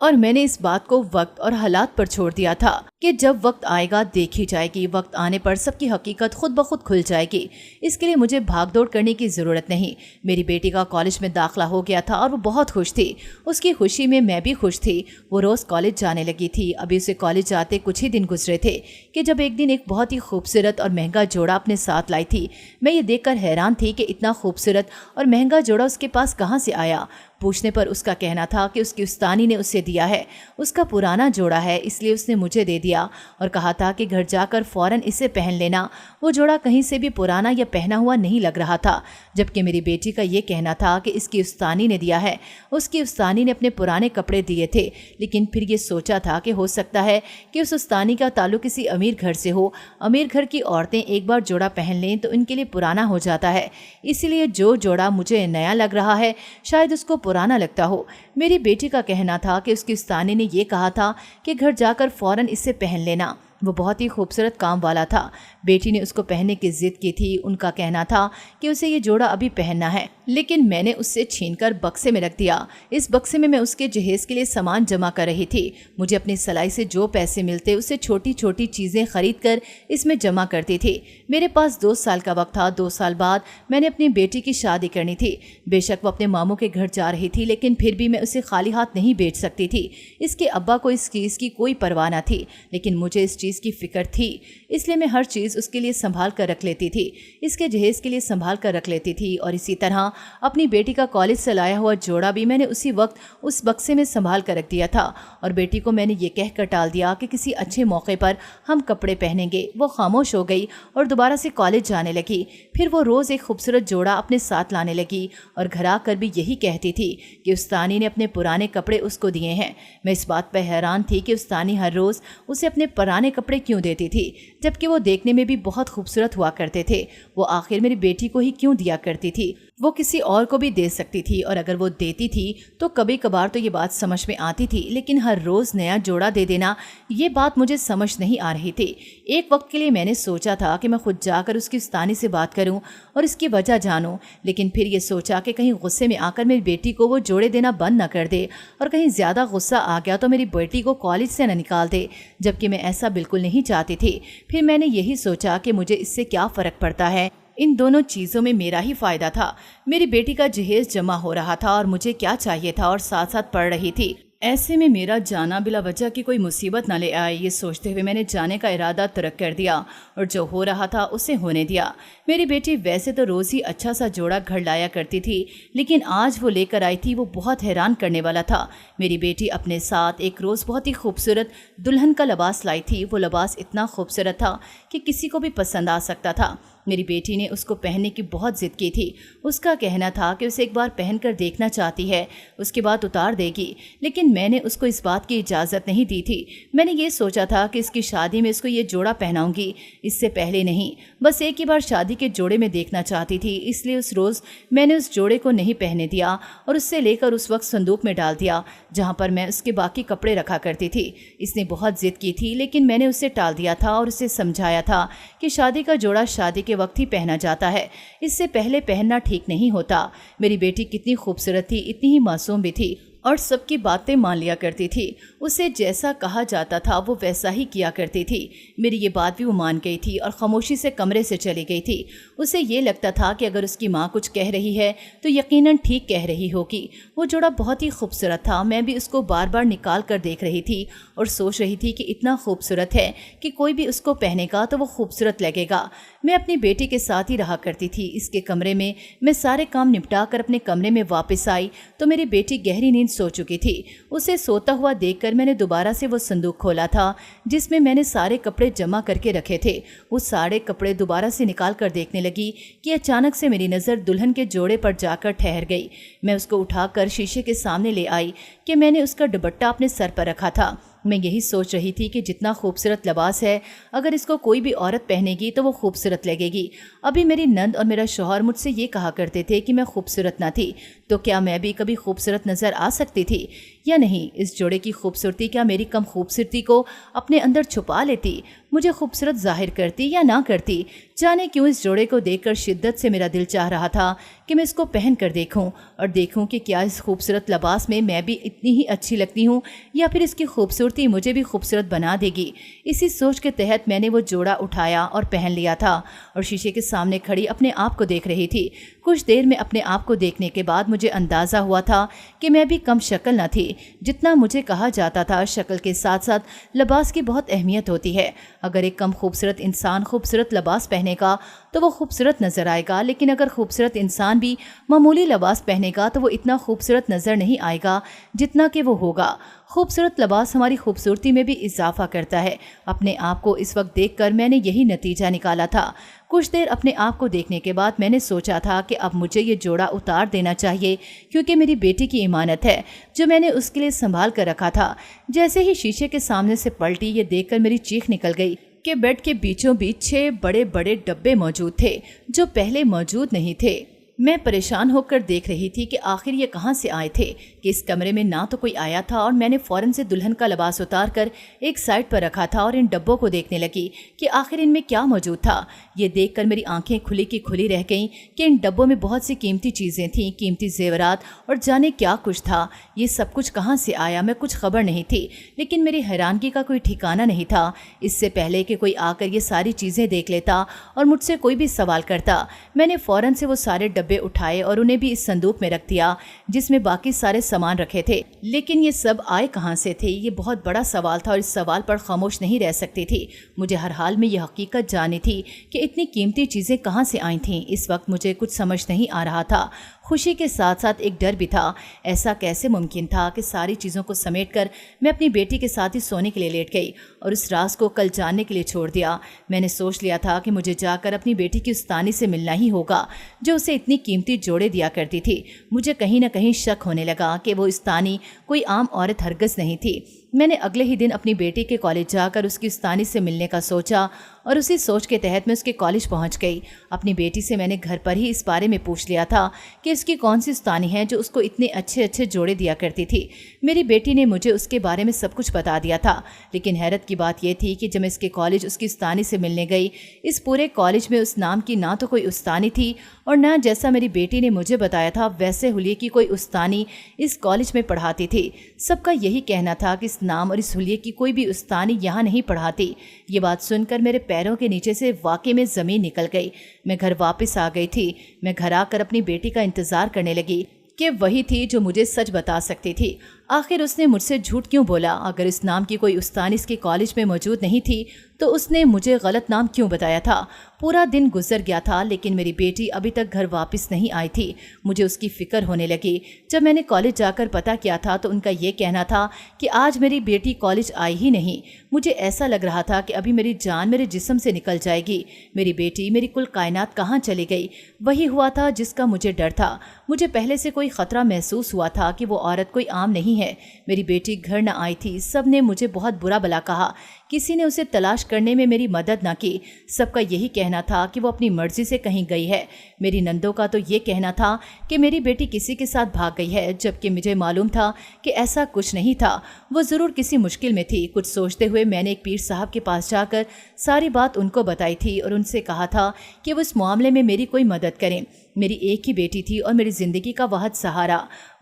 اور میں نے اس بات کو وقت اور حالات پر چھوڑ دیا تھا کہ جب وقت آئے گا دیکھی جائے گی، وقت آنے پر سب کی حقیقت خود بخود کھل جائے گی۔ اس کے لیے مجھے بھاگ دوڑ کرنے کی ضرورت نہیں۔ میری بیٹی کا کالج میں داخلہ ہو گیا تھا اور وہ بہت خوش تھی۔ اس کی خوشی میں میں بھی خوش تھی۔ وہ روز کالج جانے لگی تھی۔ ابھی اسے کالج جاتے کچھ ہی دن گزرے تھے کہ جب ایک دن ایک بہت ہی خوبصورت اور مہنگا جوڑا اپنے ساتھ لائی تھی۔ میں یہ دیکھ کر حیران تھی کہ اتنا خوبصورت اور مہنگا جوڑا اس کے پاس کہاں سے آیا۔ پوچھنے پر اس کا کہنا تھا کہ اس کی استانی نے اسے دیا ہے، اس کا پرانا جوڑا ہے، اس لیے اس نے مجھے دے دیا اور کہا تھا کہ گھر جا کر فوراً اسے پہن لینا۔ وہ جوڑا کہیں سے بھی پرانا یا پہنا ہوا نہیں لگ رہا تھا، جبکہ میری بیٹی کا یہ کہنا تھا کہ اس کی استانی نے دیا ہے، اس کی استانی نے اپنے پرانے کپڑے دیے تھے۔ لیکن پھر یہ سوچا تھا کہ ہو سکتا ہے کہ اس استانی کا تعلق کسی امیر گھر سے ہو۔ امیر گھر کی عورتیں ایک بار جوڑا پہن لیں تو ان کے لیے پرانا ہو جاتا ہے، اسی لیے جو جوڑا مجھے نیا لگ رہا ہے شاید اس کو پرانا لگتا ہو۔ میری بیٹی کا کہنا تھا کہ اس کی استانی نے یہ کہا تھا کہ گھر جا کر فوراً اسے پہن لینا۔ وہ بہت ہی خوبصورت کام والا تھا۔ بیٹی نے اس کو پہننے کی ضد کی تھی۔ ان کا کہنا تھا کہ اسے یہ جوڑا ابھی پہننا ہے، لیکن میں نے اس سے چھین کر بکسے میں رکھ دیا۔ اس بکسے میں اس کے جہیز کے لیے سامان جمع کر رہی تھی۔ مجھے اپنی سلائی سے جو پیسے ملتے اسے چھوٹی چھوٹی چیزیں خرید کر اس میں جمع کرتی تھی۔ میرے پاس 2 سال کا وقت تھا۔ 2 سال بعد میں نے اپنی بیٹی کی شادی کرنی تھی۔ بے شک وہ اپنے ماموں کے گھر جا رہی تھی، لیکن پھر بھی میں اسے خالی ہاتھ نہیں بھیج سکتی تھی۔ اس کے ابا کو اس چیز کی کوئی پرواہ نہ تھی، لیکن مجھے اس چیز کی فکر تھی، اس لیے میں ہر چیز اس کے لیے سنبھال کر رکھ لیتی تھی، اس کے جہیز کے لیے سنبھال کر رکھ لیتی تھی۔ اور اسی طرح اپنی بیٹی کا کالج سے لایا ہوا جوڑا بھی میں نے اسی وقت اس بکسے میں سنبھال کر رکھ دیا تھا، اور بیٹی کو میں نے یہ کہہ کر ٹال دیا کہ کسی اچھے موقع پر ہم کپڑے پہنیں گے۔ وہ خاموش ہو گئی اور دوبارہ سے کالج جانے لگی۔ پھر وہ روز ایک خوبصورت جوڑا اپنے ساتھ لانے لگی اور گھر آ کر بھی یہی کہتی تھی کہ استانی نے اپنے پرانے کپڑے اس کو دیے ہیں۔ میں اس بات پہ حیران تھی کہ استانی ہر روز اسے اپنے پرانے کپڑے کیوں دیتی تھی، جبکہ وہ دیکھنے میں بھی بہت خوبصورت ہوا کرتے تھے۔ وہ آخر میری بیٹی کو ہی کیوں دیا کرتی تھی؟ وہ کسی اور کو بھی دے سکتی تھی، اور اگر وہ دیتی تھی تو کبھی کبھار تو یہ بات سمجھ میں آتی تھی، لیکن ہر روز نیا جوڑا دے دینا یہ بات مجھے سمجھ نہیں آ رہی تھی۔ ایک وقت کے لیے میں نے سوچا تھا کہ میں خود جا کر اس کی استانی سے بات کروں اور اس کی وجہ جانوں، لیکن پھر یہ سوچا کہ کہیں غصے میں آ کر میری بیٹی کو وہ جوڑے دینا بند نہ کر دے، اور کہیں زیادہ غصہ آ گیا تو میری بیٹی کو کالج سے نہ نکال دے، جبکہ میں ایسا بالکل نہیں چاہتی تھی۔ پھر میں نے یہی سوچا کہ مجھے اس سے کیا فرق پڑتا ہے، ان دونوں چیزوں میں میرا ہی فائدہ تھا۔ میری بیٹی کا جہیز جمع ہو رہا تھا اور مجھے کیا چاہیے تھا، اور ساتھ ساتھ پڑھ رہی تھی۔ ایسے میں میرا جانا بلا وجہ کی کوئی مصیبت نہ لے آئے، یہ سوچتے ہوئے میں نے جانے کا ارادہ ترک کر دیا اور جو ہو رہا تھا اسے ہونے دیا۔ میری بیٹی ویسے تو روز ہی اچھا سا جوڑا گھر لایا کرتی تھی، لیکن آج وہ لے کر آئی تھی وہ بہت حیران کرنے والا تھا۔ میری بیٹی اپنے ساتھ ایک روز بہت ہی خوبصورت دلہن کا لباس لائی تھی۔ وہ لباس اتنا خوبصورت تھا کہ کسی کو بھی پسند آ سکتا تھا۔ میری بیٹی نے اس کو پہننے کی بہت ضد کی تھی۔ اس کا کہنا تھا کہ اسے ایک بار پہن کر دیکھنا چاہتی ہے، اس کے بعد اتار دے گی، لیکن میں نے اس کو اس بات کی اجازت نہیں دی تھی۔ میں نے یہ سوچا تھا کہ اس کی شادی میں اس کو یہ جوڑا پہناؤں گی، اس سے پہلے نہیں۔ بس ایک ہی بار شادی کے جوڑے میں دیکھنا چاہتی تھی، اس لیے اس روز میں نے اس جوڑے کو نہیں پہننے دیا اور اس سے لے کر اس وقت صندوق میں ڈال دیا جہاں پر میں اس کے باقی کپڑے رکھا کرتی تھی۔ اس نے بہت ضد کی تھی، لیکن میں نے اسے ٹال دیا تھا اور اسے سمجھایا تھا کہ شادی کا جوڑا شادی کے وقت ہی پہنا جاتا ہے، اس سے پہلے پہننا ٹھیک نہیں ہوتا۔ میری بیٹی کتنی خوبصورت تھی، اتنی ہی معصوم بھی تھی، اور سب کی باتیں مان لیا کرتی تھی۔ اسے جیسا کہا جاتا تھا وہ ویسا ہی کیا کرتی تھی۔ میری یہ بات بھی وہ مان گئی تھی اور خاموشی سے کمرے سے چلی گئی تھی۔ اسے یہ لگتا تھا کہ اگر اس کی ماں کچھ کہہ رہی ہے تو یقیناً ٹھیک کہہ رہی ہوگی۔ وہ جوڑا بہت ہی خوبصورت تھا، میں بھی اس کو بار بار نکال کر دیکھ رہی تھی اور سوچ رہی تھی کہ اتنا خوبصورت ہے کہ کوئی بھی اس کو پہنے گا تو وہ خوبصورت لگے گا۔ میں اپنی بیٹی کے ساتھ ہی رہا کرتی تھی۔ اس کے کمرے میں میں سارے کام نپٹا کر اپنے کمرے میں واپس آئی تو میری بیٹی گہری نیند سو چکی تھی۔ اسے سوتا ہوا دیکھ کر میں نے دوبارہ سے وہ صندوق کھولا تھا جس میں نے سارے کپڑے جمع کر کے رکھے تھے۔ وہ سارے کپڑے دوبارہ سے نکال کر دیکھنے لگی کہ اچانک سے میری نظر دلہن کے جوڑے پر جا کر ٹھہر گئی۔ میں اس کو اٹھا کر شیشے کے سامنے لے آئی کہ میں نے اس کا دوپٹہ اپنے سر پر رکھا تھا۔ میں یہی سوچ رہی تھی کہ جتنا خوبصورت لباس ہے اگر اس کو کوئی بھی عورت پہنے گی تو وہ خوبصورت لگے گی۔ ابھی میری نند اور میرا شوہر مجھ سے یہ کہا کرتے تھے کہ میں خوبصورت نہ تھی، تو کیا میں بھی کبھی خوبصورت نظر آ سکتی تھی؟ یا نہیں؟ اس جوڑے کی خوبصورتی کیا میری کم خوبصورتی کو اپنے اندر چھپا لیتی؟ مجھے خوبصورت ظاہر کرتی یا نہ کرتی؟ جانے کیوں اس جوڑے کو دیکھ کر شدت سے میرا دل چاہ رہا تھا کہ میں اس کو پہن کر دیکھوں اور دیکھوں کہ کیا اس خوبصورت لباس میں بھی اتنی ہی اچھی لگتی ہوں یا پھر اس کی خوبصورتی مجھے بھی خوبصورت بنا دے گی۔ اسی سوچ کے تحت میں نے وہ جوڑا اٹھایا اور پہن لیا تھا اور شیشے کے سامنے کھڑی اپنے آپ کو دیکھ رہی تھی۔ کچھ دیر میں اپنے آپ کو دیکھنے کے بعد مجھے اندازہ ہوا تھا کہ میں بھی کم شکل نہ تھی۔ جتنا مجھے کہا جاتا تھا شکل کے ساتھ ساتھ لباس کی بہت اہمیت ہوتی ہے۔ اگر ایک کم خوبصورت انسان خوبصورت لباس پہنے گا تو وہ خوبصورت نظر آئے گا، لیکن اگر خوبصورت انسان بھی معمولی لباس پہنے گا تو وہ اتنا خوبصورت نظر نہیں آئے گا جتنا کہ وہ ہوگا۔ خوبصورت لباس ہماری خوبصورتی میں بھی اضافہ کرتا ہے۔ اپنے آپ کو اس وقت دیکھ کر میں نے یہی نتیجہ نکالا تھا۔ کچھ دیر اپنے آپ کو دیکھنے کے بعد میں نے سوچا تھا کہ اب مجھے یہ جوڑا اتار دینا چاہیے، کیونکہ میری بیٹی کی امانت ہے جو میں نے اس کے لیے سنبھال کر رکھا تھا۔ جیسے ہی شیشے کے سامنے سے پلٹی، یہ دیکھ کر میری چیخ نکل گئی کہ بیڈ کے بیچوں بیچ 6 بڑے بڑے ڈبے موجود تھے جو پہلے موجود نہیں تھے۔ میں پریشان ہو کر دیکھ رہی تھی کہ آخر یہ کہاں سے آئے تھے کہ اس کمرے میں نہ تو کوئی آیا تھا، اور میں نے فوراً سے دلہن کا لباس اتار کر ایک سائڈ پر رکھا تھا اور ان ڈبوں کو دیکھنے لگی کہ آخر ان میں کیا موجود تھا۔ یہ دیکھ کر میری آنکھیں کھلی کی کھلی رہ گئیں کہ ان ڈبوں میں بہت سی قیمتی چیزیں تھیں، قیمتی زیورات اور جانے کیا کچھ تھا۔ یہ سب کچھ کہاں سے آیا میں کچھ خبر نہیں تھی، لیکن میری حیرانگی کا کوئی ٹھکانہ نہیں تھا۔ اس سے پہلے کہ کوئی آ کر یہ ساری چیزیں دیکھ لیتا اور مجھ سے کوئی بھی سوال کرتا، میں نے فوراً سے وہ سارے ڈبے اٹھائے اور انہیں بھی اس صندوق میں رکھ دیا جس میں باقی سارے سامان رکھے تھے۔ لیکن یہ سب آئے کہاں سے تھے؟ یہ بہت بڑا سوال تھا اور اس سوال پر خاموش نہیں رہ سکتی تھی۔ مجھے ہر حال میں یہ حقیقت جاننی تھی کہ اتنی قیمتی چیزیں کہاں سے آئی تھیں۔ اس وقت مجھے کچھ سمجھ نہیں آ رہا تھا۔ خوشی کے ساتھ ساتھ ایک ڈر بھی تھا۔ ایسا کیسے ممکن تھا کہ ساری چیزوں کو سمیٹ کر میں اپنی بیٹی کے ساتھ ہی سونے کے لیے لیٹ گئی اور اس راز کو کل جاننے کے لیے چھوڑ دیا۔ میں نے سوچ لیا تھا کہ مجھے جا کر اپنی بیٹی کی استانی سے ملنا ہی ہوگا جو اسے اتنی قیمتی جوڑے دیا کرتی تھی۔ مجھے کہیں نہ کہیں شک ہونے لگا کہ وہ استانی کوئی عام عورت ہرگز نہیں تھی۔ میں نے اگلے ہی دن اپنی بیٹی کے کالج جا کر اس کی استانی سے ملنے کا سوچا اور اسی سوچ کے تحت میں اس کے کالج پہنچ گئی۔ اپنی بیٹی سے میں نے گھر پر ہی اس بارے میں پوچھ لیا تھا کہ اس کی کون سی استانی ہے جو اس کو اتنے اچھے اچھے جوڑے دیا کرتی تھی۔ میری بیٹی نے مجھے اس کے بارے میں سب کچھ بتا دیا تھا، لیکن حیرت کی بات یہ تھی کہ جب میں اس کے کالج اس کی استانی سے ملنے گئی، اس پورے کالج میں اس نام کی نہ تو کوئی استانی تھی اور نہ جیسا میری بیٹی نے مجھے بتایا تھا ویسے حلیے کی کوئی استانی اس کالج میں پڑھاتی تھی۔ سب کا یہی کہنا تھا کہ اس نام اور اس حلیے کی کوئی بھی استانی یہاں نہیں پڑھاتی۔ یہ بات سن کر میرے پیروں کے نیچے سے واقعی میں زمین نکل گئی۔ میں گھر واپس آ گئی تھی۔ میں گھر آ کر اپنی بیٹی کا انتظار کرنے لگی کہ وہی تھی جو مجھے سچ بتا سکتی تھی۔ آخر اس نے مجھ سے جھوٹ کیوں بولا؟ اگر اس نام کی کوئی استانی اس کے کالج میں موجود نہیں تھی تو اس نے مجھے غلط نام کیوں بتایا تھا؟ پورا دن گزر گیا تھا لیکن میری بیٹی ابھی تک گھر واپس نہیں آئی تھی۔ مجھے اس کی فکر ہونے لگی۔ جب میں نے کالج جا کر پتہ کیا تھا تو ان کا یہ کہنا تھا کہ آج میری بیٹی کالج آئی ہی نہیں۔ مجھے ایسا لگ رہا تھا کہ ابھی میری جان میرے جسم سے نکل جائے گی۔ میری بیٹی، میری کل کائنات کہاں چلی گئی؟ وہی ہوا تھا جس کا مجھے ڈر تھا۔ مجھے پہلے سے کوئی خطرہ محسوس ہوا تھا کہ وہ عورت کوئی عام نہیں ہے۔ میری بیٹی گھر نہ آئی تھی۔ سب نے مجھے بہت برا بھلا کہا۔ کسی نے اسے تلاش کرنے میں میری مدد نہ کی۔ سب کا یہی کہنا تھا کہ وہ اپنی مرضی سے کہیں گئی ہے۔ میری نندوں کا تو یہ کہنا تھا کہ میری بیٹی کسی کے ساتھ بھاگ گئی ہے، جبکہ مجھے معلوم تھا کہ ایسا کچھ نہیں تھا۔ وہ ضرور کسی مشکل میں تھی۔ کچھ سوچتے ہوئے میں نے ایک پیر صاحب کے پاس جا کر ساری بات ان کو بتائی تھی اور ان سے کہا تھا کہ وہ اس معاملے میں میری کوئی مدد کریں۔ میری ایک ہی بیٹی تھی اور میری زندگی کا واحد سہارا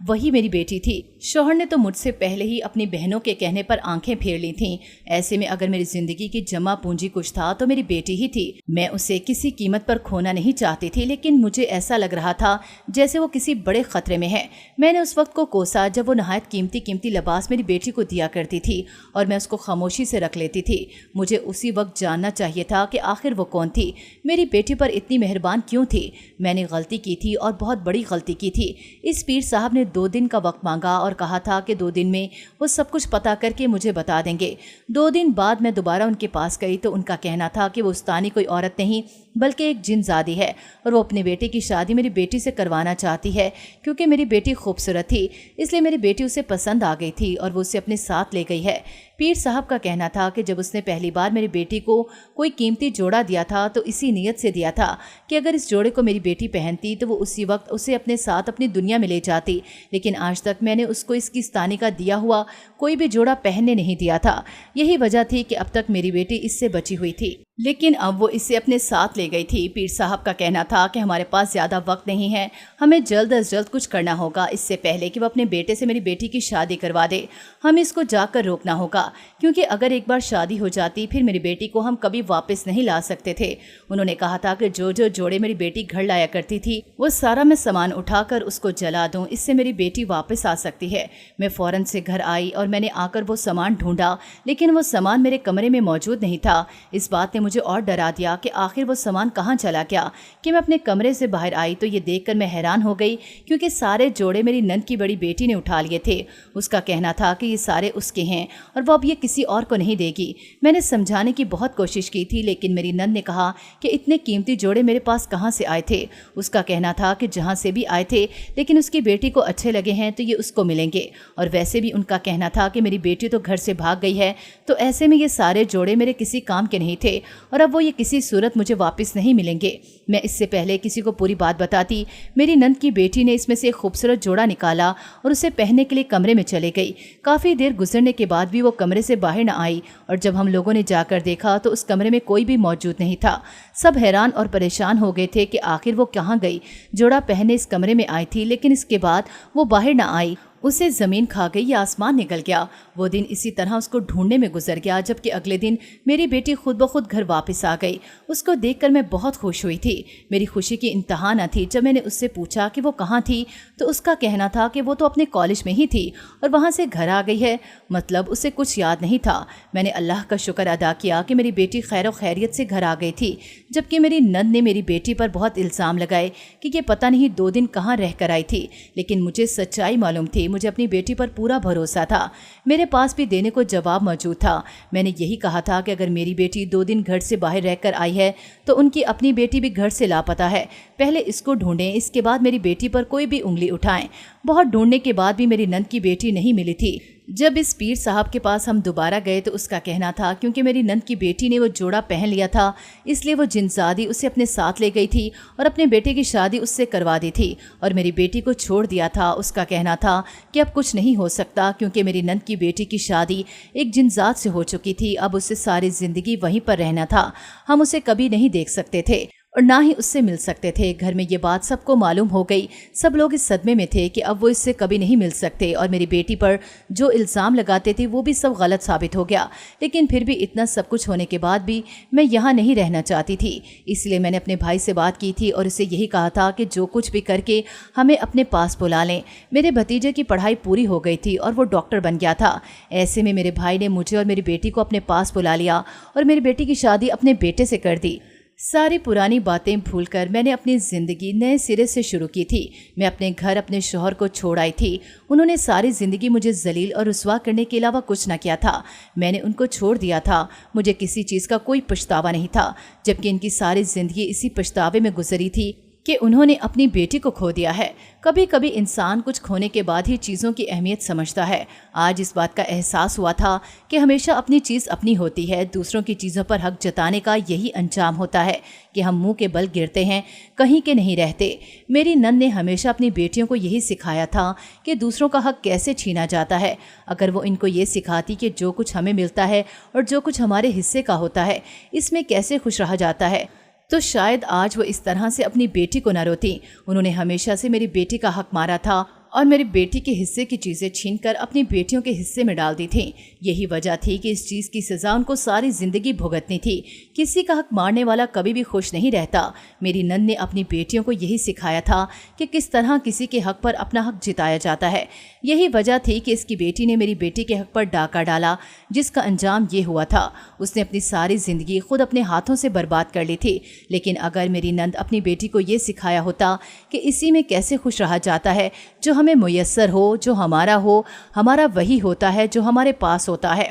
وہی میری بیٹی تھی۔ شوہر نے تو مجھ سے پہلے ہی اپنی بہنوں کے کہنے پر آنکھیں پھیر لی تھیں۔ ایسے میں اگر میری زندگی کی جمع پونجی کچھ تھا تو میری بیٹی ہی تھی۔ میں اسے کسی قیمت پر کھونا نہیں چاہتی تھی، لیکن مجھے ایسا لگ رہا تھا جیسے وہ کسی بڑے خطرے میں ہے۔ میں نے اس وقت کو کوسا جب وہ نہایت قیمتی لباس میری بیٹی کو دیا کرتی تھی اور میں اس کو خاموشی سے رکھ لیتی تھی۔ مجھے اسی وقت جاننا چاہیے تھا کہ آخر وہ کون تھی، میری بیٹی پر اتنی مہربان کیوں تھی۔ میں نے غلطی کی تھی اور بہت بڑی غلطی کی تھی۔ اس پیر صاحب نے 2 دن کا وقت مانگا اور کہا تھا کہ 2 دن میں وہ سب کچھ پتہ کر کے مجھے بتا دیں گے۔ 2 دن بعد میں دوبارہ ان کے پاس گئی تو ان کا کہنا تھا کہ وہ استانی کوئی عورت نہیں بلکہ ایک جن زادی ہے اور وہ اپنے بیٹے کی شادی میری بیٹی سے کروانا چاہتی ہے۔ کیونکہ میری بیٹی خوبصورت تھی اس لیے میری بیٹی اسے پسند آ گئی تھی اور وہ اسے اپنے ساتھ لے گئی ہے۔ پیر صاحب کا کہنا تھا کہ جب اس نے پہلی بار میری بیٹی کو کوئی قیمتی جوڑا دیا تھا تو اسی نیت سے دیا تھا کہ اگر اس جوڑے کو میری بیٹی پہنتی تو وہ اسی وقت اسے اپنے ساتھ اپنی دنیا میں لے جاتی، لیکن آج تک میں نے اس کو اس کی ستانی کا دیا ہوا کوئی بھی جوڑا پہننے نہیں دیا تھا۔ یہی وجہ تھی کہ اب تک میری بیٹی اس سے بچی ہوئی تھی، لیکن اب وہ اسے اپنے ساتھ لے گئی تھی۔ پیر صاحب کا کہنا تھا کہ ہمارے پاس زیادہ وقت نہیں ہے، ہمیں جلد از جلد کچھ کرنا ہوگا اس سے پہلے کہ وہ اپنے بیٹے سے میری بیٹی کی شادی کروا دے۔ ہمیں اس کو جا کر روکنا ہوگا، کیونکہ اگر ایک بار شادی ہو جاتی پھر میری بیٹی کو ہم کبھی واپس نہیں لا سکتے تھے۔ انہوں نے کہا تھا کہ جو جوڑے میری بیٹی گھر لایا کرتی تھی وہ سارا میں سامان اٹھا کر اس کو جلا دوں، اس سے میری بیٹی واپس آ سکتی ہے۔ میں فوراً سے گھر آئی اور میں نے آ کر وہ سامان ڈھونڈا، لیکن وہ سامان میرے کمرے میں موجود نہیں تھا۔ اس بات نے مجھے اور ڈرا دیا کہ آخر وہ سامان کہاں چلا گیا۔ کہ میں اپنے کمرے سے باہر آئی تو یہ دیکھ کر میں حیران ہو گئی، کیونکہ سارے جوڑے میری نند کی بڑی بیٹی نے اٹھا لیے تھے۔ اس کا کہنا تھا کہ یہ سارے اس کے ہیں اور وہ اب یہ کسی اور کو نہیں دے گی۔ میں نے سمجھانے کی بہت کوشش کی تھی، لیکن میری نند نے کہا کہ اتنے قیمتی جوڑے میرے پاس کہاں سے آئے تھے۔ اس کا کہنا تھا کہ جہاں سے بھی آئے تھے لیکن اس کی بیٹی کو اچھے لگے ہیں تو یہ اس کو ملیں گے، اور ویسے بھی ان کا کہنا تھا کہ میری بیٹی تو گھر سے بھاگ گئی ہے، تو ایسے میں یہ سارے جوڑے میرے کسی کام کے نہیں تھے اور اب وہ یہ کسی صورت مجھے واپس نہیں ملیں گے۔ میں اس سے پہلے کسی کو پوری بات بتاتی، میری نند کی بیٹی نے اس میں سے ایک خوبصورت جوڑا نکالا اور اسے پہننے کے لیے کمرے میں چلے گئی۔ کافی دیر گزرنے کے بعد بھی وہ کمرے سے باہر نہ آئی، اور جب ہم لوگوں نے جا کر دیکھا تو اس کمرے میں کوئی بھی موجود نہیں تھا۔ سب حیران اور پریشان ہو گئے تھے کہ آخر وہ کہاں گئی۔ جوڑا پہنے اس کمرے میں آئی تھی، لیکن اس کے بعد وہ باہر نہ آئی۔ اسے زمین کھا گئی یا آسمان نکل گیا۔ وہ دن اسی طرح اس کو ڈھونڈنے میں گزر گیا، جبکہ اگلے دن میری بیٹی خود بخود گھر واپس آ گئی۔ اس کو دیکھ کر میں بہت خوش ہوئی تھی۔ میری خوشی کی انتہا نہ تھی۔ جب میں نے اس سے پوچھا کہ وہ کہاں تھی تو اس کا کہنا تھا کہ وہ تو اپنے کالج میں ہی تھی اور وہاں سے گھر آ گئی ہے، مطلب اسے کچھ یاد نہیں تھا۔ میں نے اللہ کا شکر ادا کیا کہ میری بیٹی خیر و خیریت سے گھر آ گئی تھی، جبکہ میری نند نے میری بیٹی پر بہت الزام لگائے کہ یہ پتہ نہیں 2 دن کہاں رہ کر آئی تھی، لیکن مجھے سچائی معلوم تھی۔ مجھے اپنی بیٹی پر پورا بھروسہ تھا۔ میرے پاس بھی دینے کو جواب موجود تھا۔ میں نے یہی کہا تھا کہ اگر میری بیٹی 2 دن گھر سے باہر رہ کر آئی ہے تو ان کی اپنی بیٹی بھی گھر سے لاپتہ ہے۔ پہلے اس کو ڈھونڈیں، اس کے بعد میری بیٹی پر کوئی بھی انگلی اٹھائیں۔ بہت ڈھونڈنے کے بعد بھی میری نند کی بیٹی نہیں ملی تھی۔ جب اس پیر صاحب کے پاس ہم دوبارہ گئے تو اس کا کہنا تھا کیونکہ میری نند کی بیٹی نے وہ جوڑا پہن لیا تھا، اس لیے وہ جنزادی اسے اپنے ساتھ لے گئی تھی اور اپنے بیٹے کی شادی اس سے کروا دی تھی اور میری بیٹی کو چھوڑ دیا تھا۔ اس کا کہنا تھا کہ اب کچھ نہیں ہو سکتا، کیونکہ میری نند کی بیٹی کی شادی ایک جنزاد سے ہو چکی تھی۔ اب اسے ساری زندگی وہیں پر رہنا تھا۔ ہم اسے کبھی نہیں دیکھ سکتے تھے اور نہ ہی اس سے مل سکتے تھے۔ گھر میں یہ بات سب کو معلوم ہو گئی۔ سب لوگ اس صدمے میں تھے کہ اب وہ اس سے کبھی نہیں مل سکتے، اور میری بیٹی پر جو الزام لگاتے تھے وہ بھی سب غلط ثابت ہو گیا۔ لیکن پھر بھی اتنا سب کچھ ہونے کے بعد بھی میں یہاں نہیں رہنا چاہتی تھی، اس لیے میں نے اپنے بھائی سے بات کی تھی اور اسے یہی کہا تھا کہ جو کچھ بھی کر کے ہمیں اپنے پاس بلا لیں۔ میرے بھتیجے کی پڑھائی پوری ہو گئی تھی اور وہ ڈاکٹر بن گیا تھا۔ ایسے میں میرے بھائی نے مجھے اور میری بیٹی کو اپنے پاس بلا لیا اور میری بیٹی کی شادی اپنے بیٹے سے کر دی۔ ساری پرانی باتیں بھول کر میں نے اپنی زندگی نئے سرے سے شروع کی تھی۔ میں اپنے گھر اپنے شوہر کو چھوڑ آئی تھی۔ انہوں نے ساری زندگی مجھے ذلیل اور رسوا کرنے کے علاوہ کچھ نہ کیا تھا۔ میں نے ان کو چھوڑ دیا تھا۔ مجھے کسی چیز کا کوئی پچھتاوا نہیں تھا، جبکہ ان کی ساری زندگی اسی پچھتاوے میں گزری تھی کہ انہوں نے اپنی بیٹی کو کھو دیا ہے۔ کبھی کبھی انسان کچھ کھونے کے بعد ہی چیزوں کی اہمیت سمجھتا ہے۔ آج اس بات کا احساس ہوا تھا کہ ہمیشہ اپنی چیز اپنی ہوتی ہے، دوسروں کی چیزوں پر حق جتانے کا یہی انجام ہوتا ہے کہ ہم منہ کے بل گرتے ہیں، کہیں کے نہیں رہتے۔ میری نند نے ہمیشہ اپنی بیٹیوں کو یہی سکھایا تھا کہ دوسروں کا حق کیسے چھینا جاتا ہے۔ اگر وہ ان کو یہ سکھاتی کہ جو کچھ ہمیں ملتا ہے اور جو کچھ ہمارے حصے کا ہوتا ہے اس میں کیسے خوش رہا جاتا ہے، تو شاید آج وہ اس طرح سے اپنی بیٹی کو نہ روتی۔ انہوں نے ہمیشہ سے میری بیٹی کا حق مارا تھا اور میری بیٹی کے حصے کی چیزیں چھین کر اپنی بیٹیوں کے حصے میں ڈال دی تھیں۔ یہی وجہ تھی کہ اس چیز کی سزا ان کو ساری زندگی بھگتنی تھی۔ کسی کا حق مارنے والا کبھی بھی خوش نہیں رہتا۔ میری نند نے اپنی بیٹیوں کو یہی سکھایا تھا کہ کس طرح کسی کے حق پر اپنا حق جتایا جاتا ہے۔ یہی وجہ تھی کہ اس کی بیٹی نے میری بیٹی کے حق پر ڈاکہ ڈالا، جس کا انجام یہ ہوا تھا۔ اس نے اپنی ساری زندگی خود اپنے ہاتھوں سے برباد کر لی تھی۔ لیکن اگر میری نند اپنی بیٹی کو یہ سکھایا ہوتا کہ اسی میں کیسے خوش رہا جاتا ہے جو ہمیں میسر ہو، جو ہمارا ہو، ہمارا وہی ہوتا ہے جو ہمارے پاس ہوتا ہے،